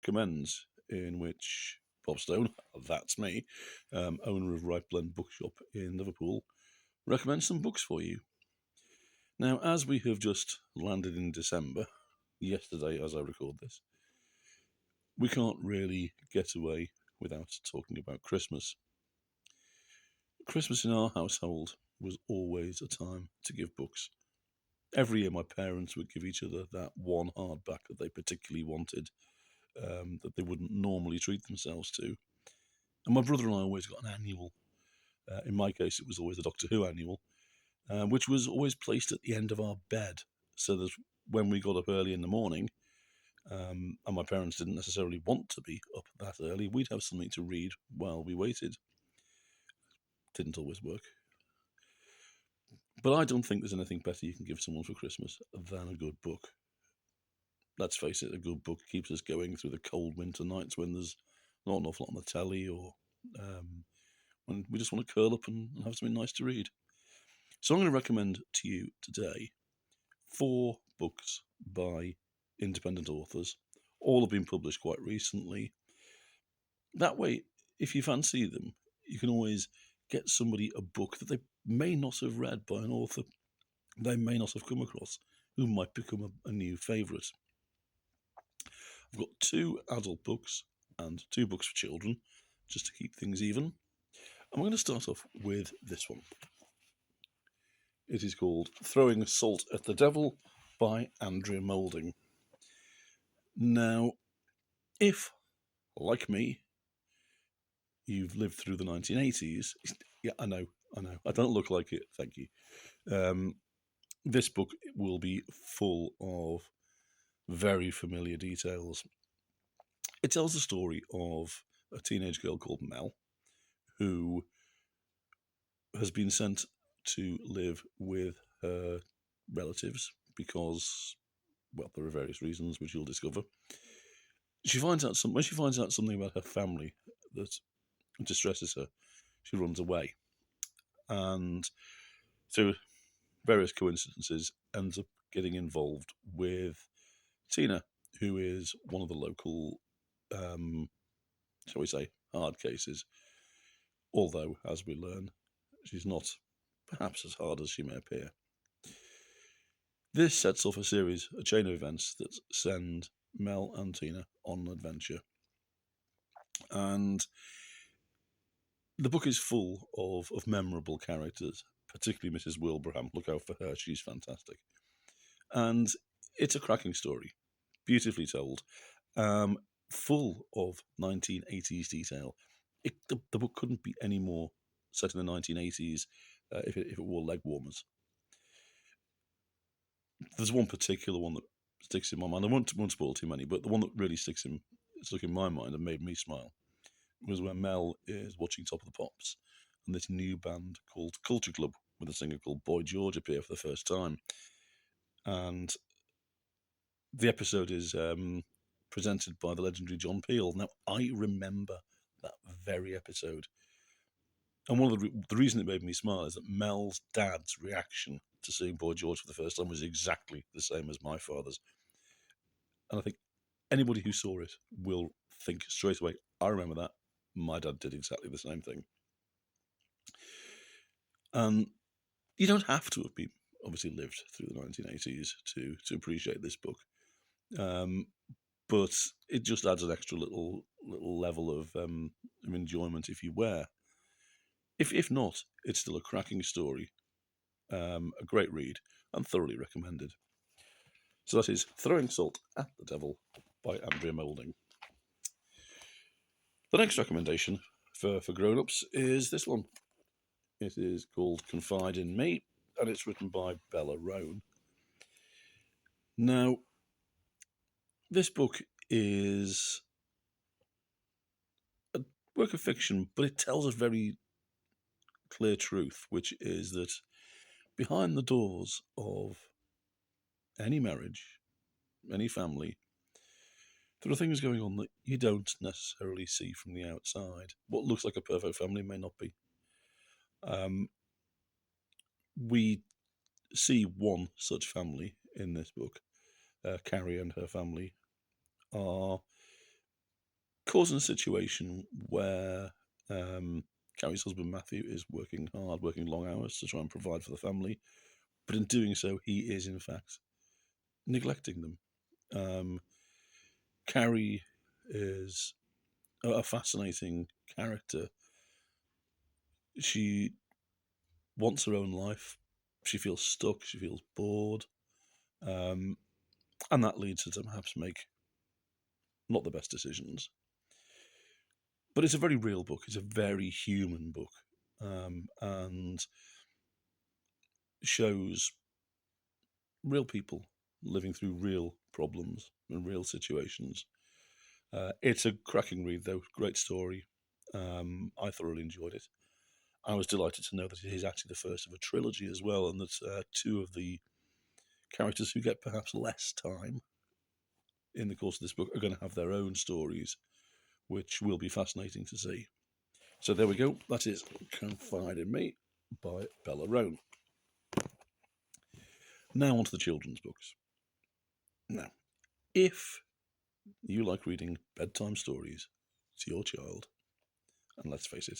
Recommends, in which Bob Stone, that's me, owner of Right Blend Bookshop in Liverpool, recommends some books for you. Now, as we have just landed in December, yesterday as I record this, we can't really get away without talking about Christmas. Christmas in our household was always a time to give books. Every year, my parents would give each other that one hardback that they particularly wanted, that they wouldn't normally treat themselves to. And my brother and I always got an annual. In my case, it was always a Doctor Who annual, which was always placed at the end of our bed, so that when we got up early in the morning, and my parents didn't necessarily want to be up that early, we'd have something to read while we waited. Didn't always work. But I don't think there's anything better you can give someone for Christmas than a good book. Let's face it, a good book keeps us going through the cold winter nights when there's not an awful lot on the telly, or when we just want to curl up and have something nice to read. So I'm going to recommend to you today 4 books by independent authors. All have been published quite recently. That way, if you fancy them, you can always get somebody a book that they may not have read by an author they may not have come across, who might become a new favourite. I've got 2 adult books and 2 books for children, just to keep things even. And we're going to start off with this one. It is called Throwing Salt at the Devil by Andrea Moulding. Now, if, like me, you've lived through the 1980s, yeah, I know, I don't look like it, thank you. This book will be full of very familiar details. It tells the story of a teenage girl called Mel, who has been sent to live with her relatives because, well, there are various reasons which you'll discover. When she finds out something about her family that distresses her, she runs away, and through various coincidences ends up getting involved with Tina, who is one of the local, shall we say, hard cases. Although, as we learn, she's not perhaps as hard as she may appear. This sets off a chain of events that send Mel and Tina on an adventure. And the book is full of memorable characters, particularly Mrs. Wilbraham. Look out for her, she's fantastic. And it's a cracking story, beautifully told, full of 1980s detail. The book couldn't be any more set in the 1980s if it wore leg warmers. There's one particular one that sticks in my mind. I won't spoil too many, but the one that really stuck in my mind and made me smile was when Mel is watching Top of the Pops, and this new band called Culture Club with a singer called Boy George appear for the first time, and the episode is presented by the legendary John Peel. Now I remember that very episode. And one of the reason it made me smile is that Mel's dad's reaction to seeing Boy George for the first time was exactly the same as my father's. And I think anybody who saw it will think straight away, I remember that. My dad did exactly the same thing. And you don't have to have been obviously lived through the 1980s to appreciate this book. But it just adds an extra little level of enjoyment if you were. If not, it's still a cracking story, a great read, and thoroughly recommended. So that is Throwing Salt at the Devil by Andrea Moulding. The next recommendation for grown-ups is this one. It is called Confide in Me, and it's written by Bella Roan. Now, this book is a work of fiction, but it tells a very clear truth, which is that behind the doors of any marriage, any family, there are things going on that you don't necessarily see from the outside. What looks like a perfect family may not be. We see one such family in this book. Carrie and her family are caught in a situation where Carrie's husband Matthew is working hard, working long hours to try and provide for the family, but in doing so, he is in fact neglecting them. Carrie is a fascinating character. She wants her own life. She feels stuck. She feels bored. And that leads her to perhaps make not the best decisions. But it's a very real book. It's a very human book. And shows real people living through real problems and real situations. It's a cracking read, though. Great story. I thoroughly enjoyed it. I was delighted to know that it is actually the first of a trilogy as well, and that two of the characters who get perhaps less time in the course of this book are going to have their own stories, which will be fascinating to see. So there we go. That is Confide in Me by Bella Roan. Now on to the children's books. Now, if you like reading bedtime stories to your child, and let's face it,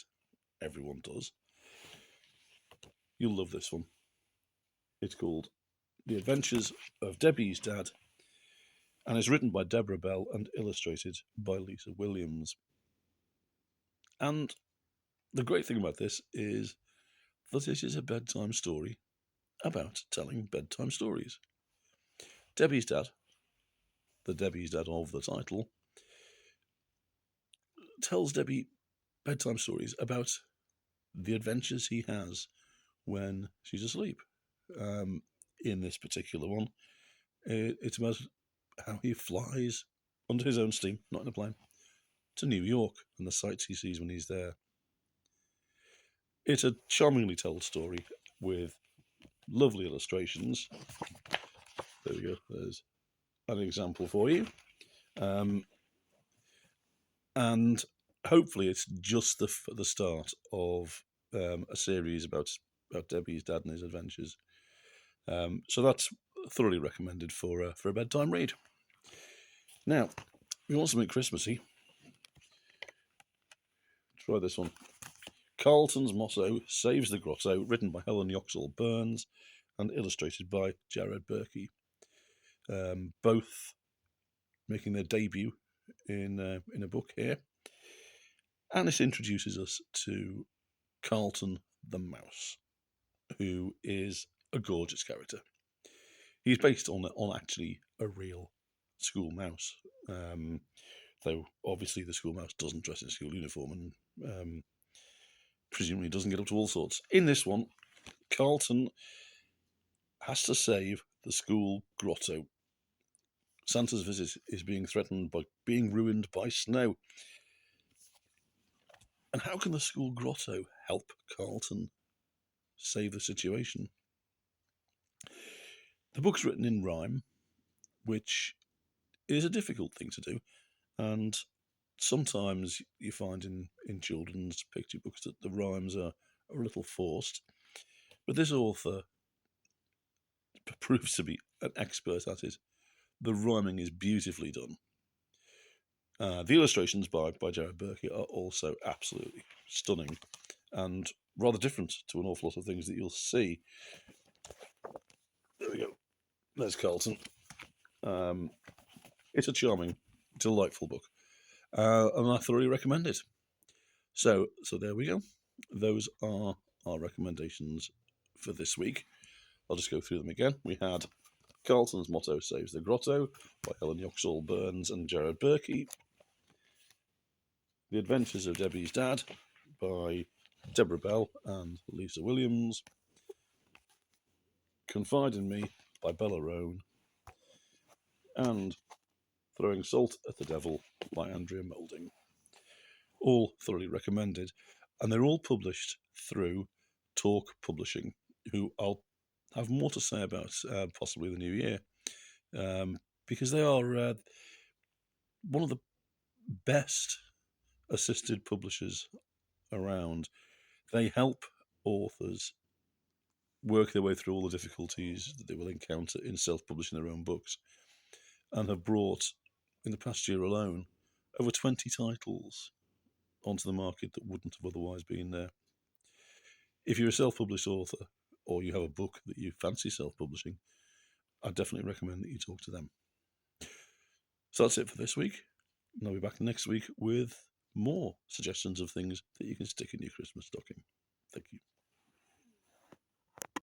everyone does, you'll love this one. It's called The Adventures of Debbie's Dad, and is written by Deborah Bell and illustrated by Lisa Williams. And the great thing about this is that it is a bedtime story about telling bedtime stories. Debbie's Dad, the Debbie's Dad of the title, tells Debbie bedtime stories about the adventures he has when she's asleep. In this particular one, it's about how he flies under his own steam, not in a plane, to New York and the sights he sees when he's there. It's a charmingly told story with lovely illustrations. There we go. There's an example for you. And hopefully it's just the start of a series about Debbie's dad and his adventures. So that's thoroughly recommended for a bedtime read. Now, we want something Christmassy. Try this one. Carlton's Motto Saves the Grotto, written by Helen Yoxall Burns and illustrated by Jared Berkey. Both making their debut in a book here. And it introduces us to Carlton the Mouse, who is a gorgeous character. He's based on actually a real school mouse, though obviously the school mouse doesn't dress in school uniform and presumably doesn't get up to all sorts. In this one, Carlton has to save the school grotto. Santa's visit is being threatened by being ruined by snow. And how can the school grotto help Carlton save the situation? The book's written in rhyme, which is a difficult thing to do, and sometimes you find in children's picture books that the rhymes are a little forced. But this author proves to be an expert at it. The rhyming is beautifully done. The illustrations by Jared Berkey are also absolutely stunning and rather different to an awful lot of things that you'll see. There we go. There's Carlton. It's a charming, delightful book, and I thoroughly recommend it. So there we go. Those are our recommendations for this week. I'll just go through them again. We had Carlton's Motto Saves the Grotto by Helen Yoxall Burns and Jared Berkey. The Adventures of Debbie's Dad by Deborah Bell and Lisa Williams. Confide in Me by Bella Roan. And Throwing Salt at the Devil by Andrea Moulding. All thoroughly recommended, and they're all published through Talk Publishing, who I'll have more to say about possibly the new year, because they are one of the best assisted publishers around. They help authors work their way through all the difficulties that they will encounter in self-publishing their own books, and have brought, in the past year alone, over 20 titles onto the market that wouldn't have otherwise been there. If you're a self-published author or you have a book that you fancy self-publishing, I definitely recommend that you talk to them. So that's it for this week. And I'll be back next week with more suggestions of things that you can stick in your Christmas stocking.